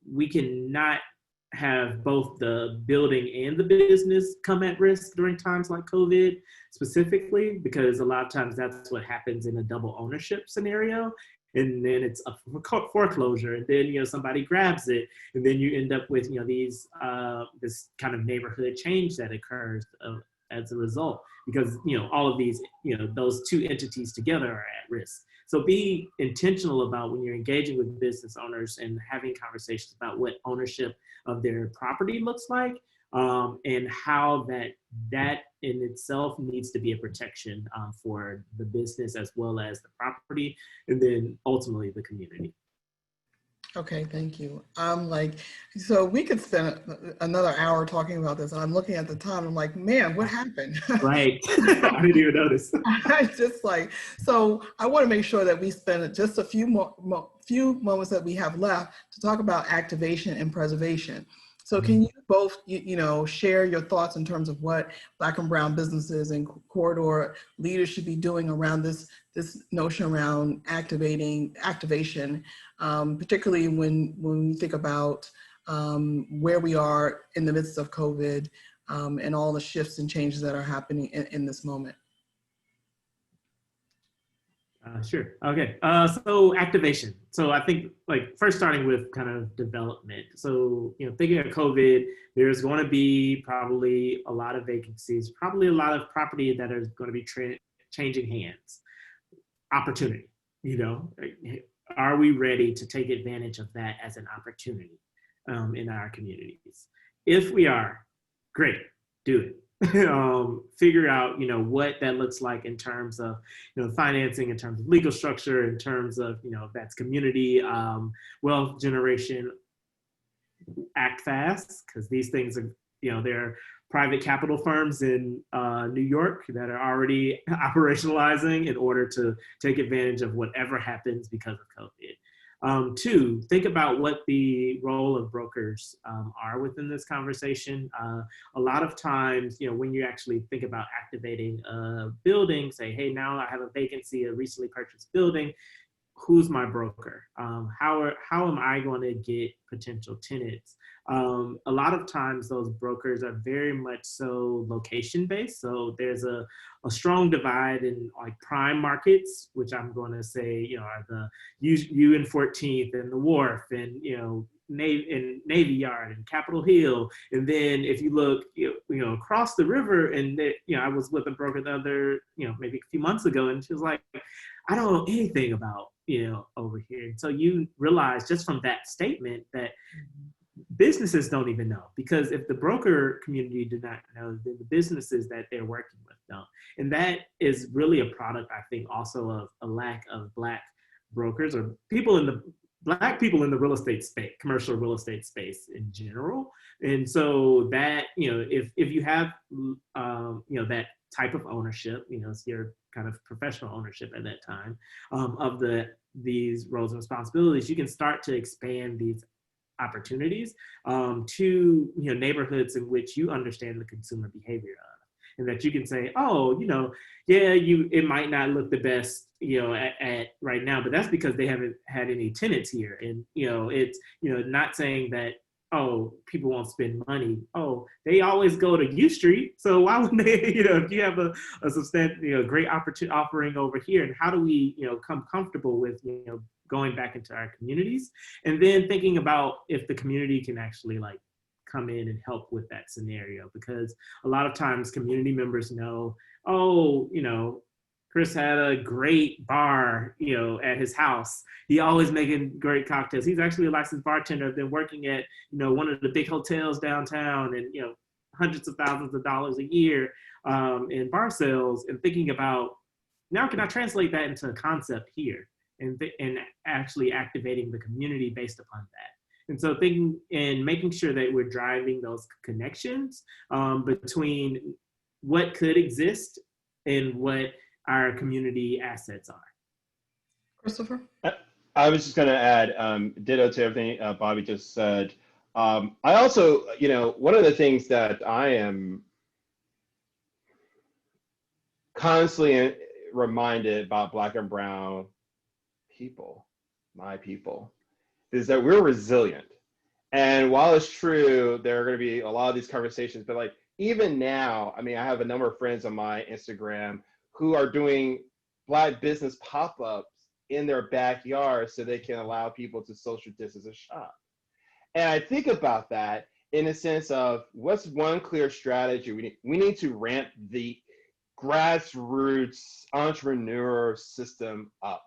we cannot have both the building and the business come at risk during times like COVID specifically, because a lot of times that's what happens in a double ownership scenario. And then it's a foreclosure, and then somebody grabs it, and then you end up with these this kind of neighborhood change that occurs as a result, because all of these those two entities together are at risk. So be intentional about when you're engaging with business owners and having conversations about what ownership of their property looks like, and how that in itself needs to be a protection for the business as well as the property, and then ultimately the community. Okay, thank you. So we could spend another hour talking about this, and I'm looking at the time, I'm like, man, what happened? Right, I didn't even notice. I just so I want to make sure that we spend just a few few moments that we have left to talk about activation and preservation. So can you both, share your thoughts in terms of what Black and Brown businesses and corridor leaders should be doing around this notion around activation, particularly when we think about where we are in the midst of COVID, and all the shifts and changes that are happening in this moment? Sure. Okay. So activation. So I think first starting with kind of development. So, thinking of COVID, there's going to be probably a lot of vacancies, probably a lot of property that is going to be changing hands. Opportunity, are we ready to take advantage of that as an opportunity in our communities? If we are, great, do it. Figure out, what that looks like in terms of, financing, in terms of legal structure, in terms of, that's community, wealth generation. Act fast, because these things are, there are private capital firms in New York that are already operationalizing in order to take advantage of whatever happens because of COVID. Two, think about what the role of brokers are within this conversation. A lot of times, when you actually think about activating a building, say, hey, now I have a vacancy, a recently purchased building, who's my broker? How am I going to get potential tenants? A lot of times those brokers are very much so location based. So there's a strong divide in prime markets, which I'm going to say, are the U and 14th and the Wharf and, Navy Yard and Capitol Hill. And then if you look, across the river, and I was with a broker the other, maybe a few months ago, and she was like, I don't know anything about, over here. And so you realize just from that statement that businesses don't even know, because if the broker community do not know, then the businesses that they're working with don't. And that is really a product, I think, also of a lack of Black brokers or Black people in the real estate space, commercial real estate space in general. And so that, if you have, that type of ownership, it's your kind of professional ownership at that time of these roles and responsibilities, you can start to expand these opportunities to neighborhoods in which you understand the consumer behavior of, and that you can say, it might not look the best at right now, but that's because they haven't had any tenants here. And it's not saying that people won't spend money. They always go to U Street, so why wouldn't they? If you have a substantial, great opportunity offering over here, and how do we, come comfortable with, going back into our communities, and then thinking about if the community can actually like come in and help with that scenario, because a lot of times community members know, oh, you know, Chris had a great bar, you know, at his house. He always making great cocktails. He's actually a licensed bartender, been working at, you know, one of the big hotels downtown, and, you know, hundreds of thousands of dollars a year in bar sales, and thinking about, now can I translate that into a concept here, and actually activating the community based upon that. And so thinking and making sure that we're driving those connections between what could exist and what our community assets are. Christopher? I was just going to add, ditto to everything Bobby just said. I also, you know, one of the things that I am constantly reminded about Black and Brown people, my people, is that we're resilient. And while it's true, there are going to be a lot of these conversations, but like even now, I mean, I have a number of friends on my Instagram who are doing Black business pop-ups in their backyard so they can allow people to social distance and shop. And I think about that in a sense of what's one clear strategy we need. We need to ramp the grassroots entrepreneur system up.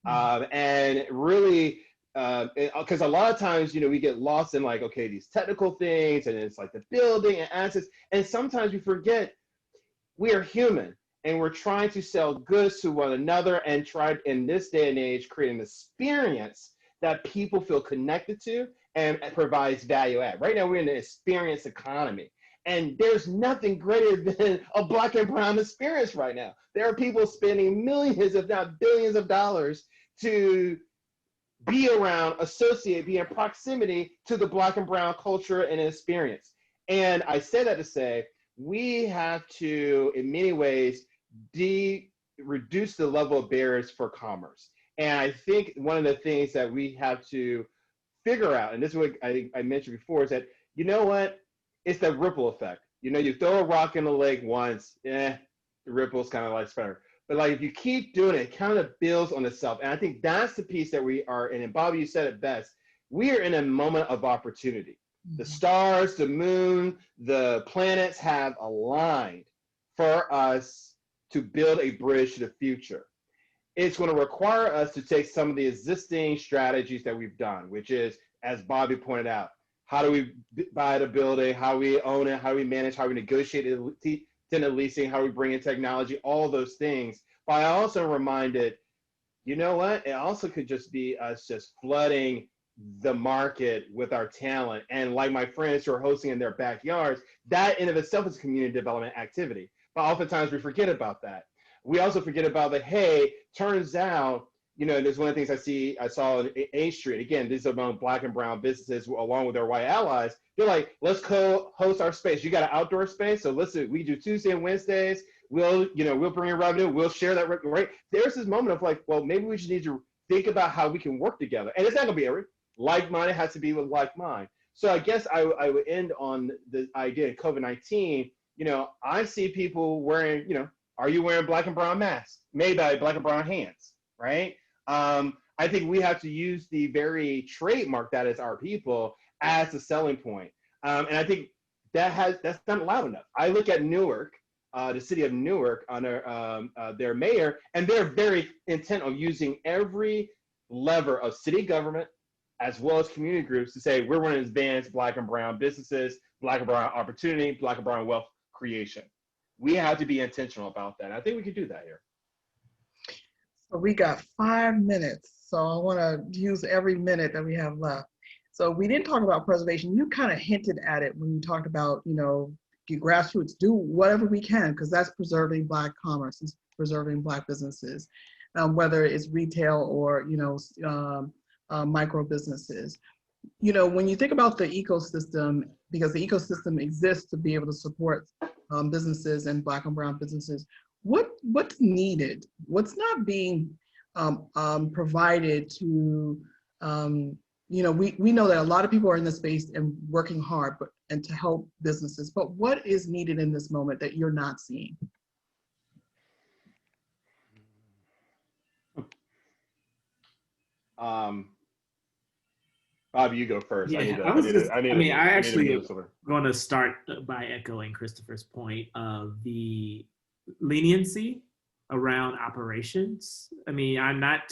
And really, because a lot of times, you know, we get lost in like, okay, these technical things, and it's like the building and assets. And sometimes we forget we are human, and we're trying to sell goods to one another and try, in this day and age, create an experience that people feel connected to and provides value add. Right now, we're in an experience economy. And there's nothing greater than a Black and Brown experience right now. There are people spending millions, if not billions of dollars to be around, associate, be in proximity to the Black and Brown culture and experience. And I say that to say, we have to, in many ways, reduce the level of barriers for commerce. And I think one of the things that we have to figure out, and this is what I mentioned before, is that, you know what? It's that ripple effect. You know, you throw a rock in the lake once, the ripple's kind of like spreader. But like if you keep doing it, it kind of builds on itself. And I think that's the piece that we are in. And Bobby, you said it best. We are in a moment of opportunity. The stars, the moon, the planets have aligned for us to build a bridge to the future. It's going to require us to take some of the existing strategies that we've done, which is, as Bobby pointed out, how do we buy the building, how we own it, how we manage, how we negotiate tenant leasing, how we bring in technology, all those things. But I also reminded, you know what? It also could just be us just flooding the market with our talent. And like my friends who are hosting in their backyards, that in of itself is community development activity. But oftentimes we forget about that. We also forget about that, hey, turns out, you know, there's one of the things I saw on A Street. Again, these are among Black and Brown businesses along with their white allies. They're like, let's co-host our space. You got an outdoor space, so listen, we do Tuesday and Wednesdays. We'll bring in revenue. We'll share that, right? There's this moment of like, well, maybe we just need to think about how we can work together. And it's not gonna be every like-minded, has to be with like-mind. So I guess I would end on the idea of COVID-19. You know, I see people wearing, you know, are you wearing Black and Brown masks made by Black and Brown hands, right? I think we have to use the very trademark that is our people as a selling point. And I think that's not loud enough. I look at Newark, the city of Newark, under their mayor, and they're very intent on using every lever of city government as well as community groups to say, we're going to advance Black and Brown businesses, Black and Brown opportunity, Black and Brown wealth creation. We have to be intentional about that. I think we can do that here. So we got 5 minutes, so I want to use every minute that we have left. So we didn't talk about preservation. You kind of hinted at it when you talked about, you know, grassroots, do whatever we can, because that's preserving Black commerce, it's preserving Black businesses, whether it's retail or, you know, micro businesses. You know, when you think about the ecosystem, because the ecosystem exists to be able to support businesses and Black and Brown businesses, what's needed? What's not being provided to, you know, we know that a lot of people are in this space and working hard and to help businesses, but what is needed in this moment that you're not seeing? Bob, you go first. Yeah, I I need to actually move somewhere. going to start by echoing Christopher's point of the leniency around operations. I mean, I'm not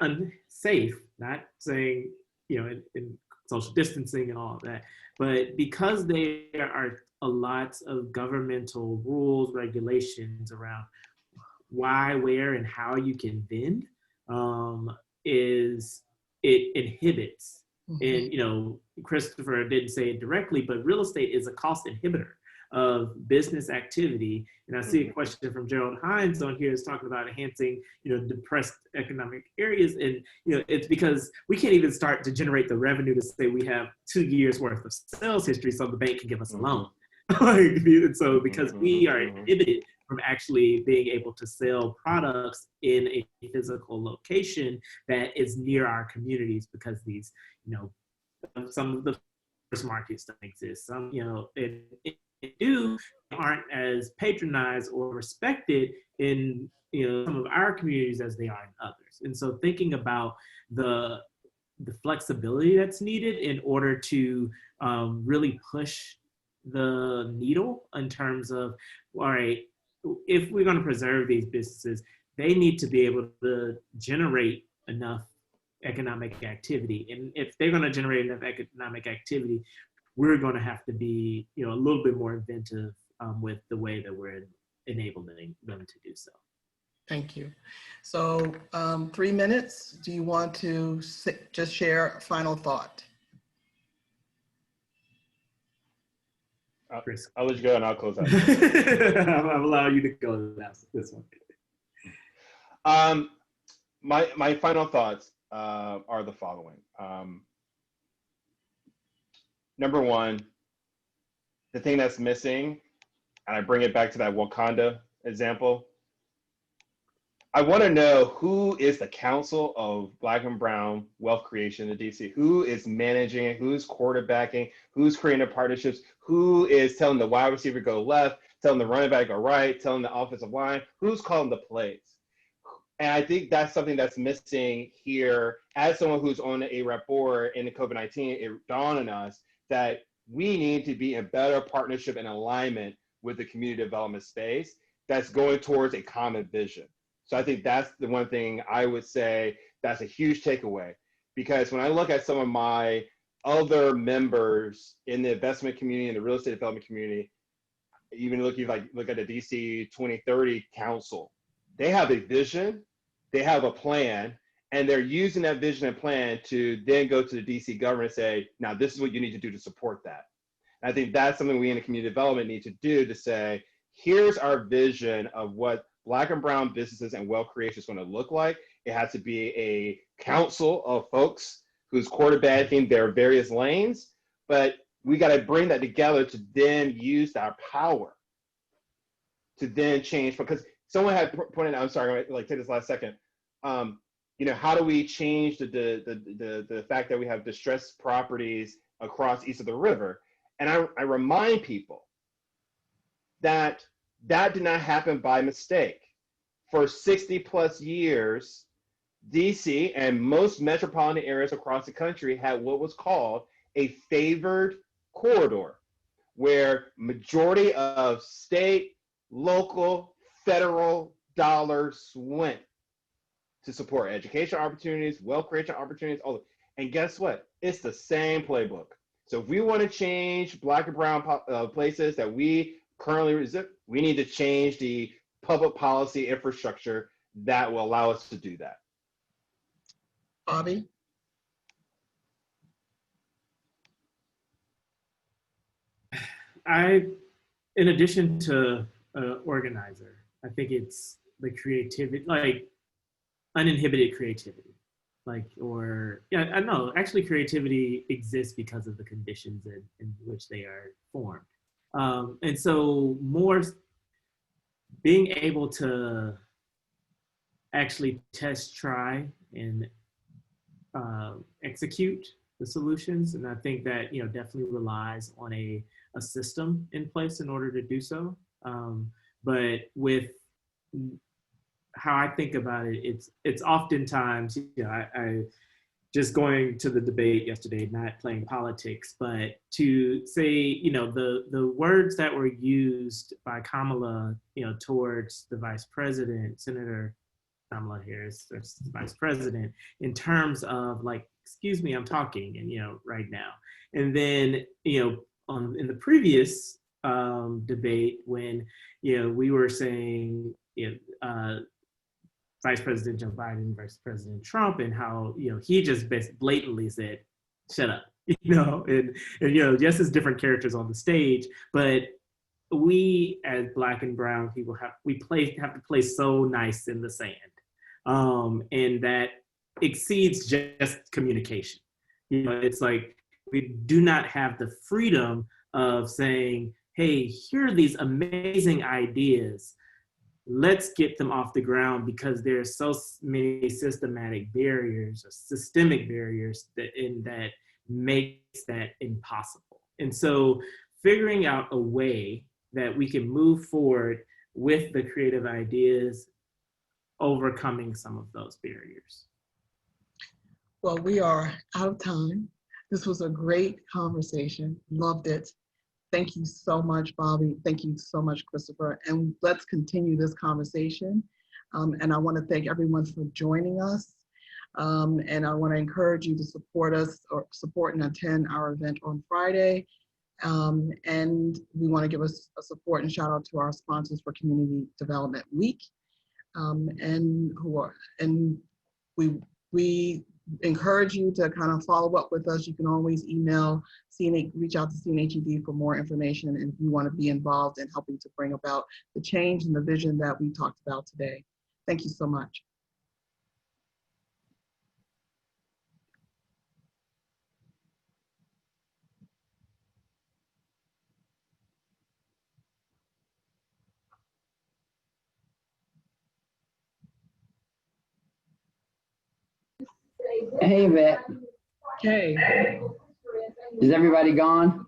unsafe, not saying, in social distancing and all of that, but because there are a lot of governmental rules, regulations around why, where, and how you can vend, is it inhibits. And Christopher didn't say it directly, but real estate is a cost inhibitor of business activity. And I see a question from Gerald Hines on here is talking about enhancing, depressed economic areas. And, it's because we can't even start to generate the revenue to say we have 2 years worth of sales history so the bank can give us a loan. And so because we are inhibited from actually being able to sell products in a physical location that is near our communities, because these, some of the first markets don't exist. Some, it do aren't as patronized or respected in some of our communities as they are in others. And so thinking about the flexibility that's needed in order to really push the needle in terms of, all right, if we're going to preserve these businesses, they need to be able to generate enough economic activity. And if they're going to generate enough economic activity, we're going to have to be, a little bit more inventive with the way that we're enabling them to do so. Thank you. So 3 minutes. Do you want to just share a final thought? Chris. I'll let you go and I'll close out. I'll allow you to go this one. My final thoughts are the following. Number one, the thing that's missing, and I bring it back to that Wakanda example, I want to know who is the Council of Black and Brown Wealth Creation in DC? Who is managing it? Who's quarterbacking? Who's creating the partnerships? Who is telling the wide receiver go left, telling the running back go right, telling the offensive line? Who's calling the plays? And I think that's something that's missing here. As someone who's on the AREP board in the COVID-19, it dawned on us that we need to be in better partnership and alignment with the community development space that's going towards a common vision. So I think that's the one thing I would say that's a huge takeaway, because when I look at some of my other members in the investment community and the real estate development community, even look at the DC 2030 Council, they have a vision, they have a plan, and they're using that vision and plan to then go to the DC government and say, now this is what you need to do to support that. And I think that's something we in the community development need to do, to say, here's our vision of what Black and Brown businesses and wealth creation is going to look like. It has to be a council of folks who's quarterbacking their various lanes, but we got to bring that together to then use our power to then change. Because someone had pointed out, I'm sorry, I'm take this last second. How do we change the fact that we have distressed properties across east of the river? And I remind people that did not happen by mistake. For 60 plus years, DC and most metropolitan areas across the country had what was called a favored corridor, where majority of state, local, federal dollars went to support education opportunities, wealth creation opportunities, all. And guess what? It's the same playbook. So if we want to change Black and Brown places that we currently resist, we need to change the public policy infrastructure that will allow us to do that. Bobby? In addition to organizer, I think it's the creativity, like uninhibited creativity. Actually creativity exists because of the conditions in which they are formed. And so more being able to actually test, try, and execute the solutions. And I think that, definitely relies on a system in place in order to do so. But with how I think about it, it's oftentimes, just going to the debate yesterday, not playing politics, but to say, the words that were used by Kamala, towards the vice president, Senator Kamala Harris, the vice president, in terms of like, excuse me, I'm talking, and, right now. And then, in the previous debate, when, we were saying, Vice President Joe Biden versus President Trump, and how he just blatantly said, "Shut up," and yes, it's different characters on the stage, but we as Black and Brown people have to play so nice in the sand, and that exceeds just communication. It's like we do not have the freedom of saying, "Hey, here are these amazing ideas. Let's get them off the ground," because there's so many systematic barriers or systemic barriers that makes that impossible. And so figuring out a way that we can move forward with the creative ideas, overcoming some of those barriers. Well, we are out of time. This was a great conversation. Loved it. Thank you so much, Bobby. Thank you so much, Christopher. And let's continue this conversation. And I want to thank everyone for joining us. And I want to encourage you to support us or support and attend our event on Friday. And we want to give us a support and shout out to our sponsors for Community Development Week. We encourage you to kind of follow up with us. You can always email reach out to CNHED for more information, and if you want to be involved in helping to bring about the change and the vision that we talked about today. Thank you so much. Hey, Yvette. Okay. Is everybody gone?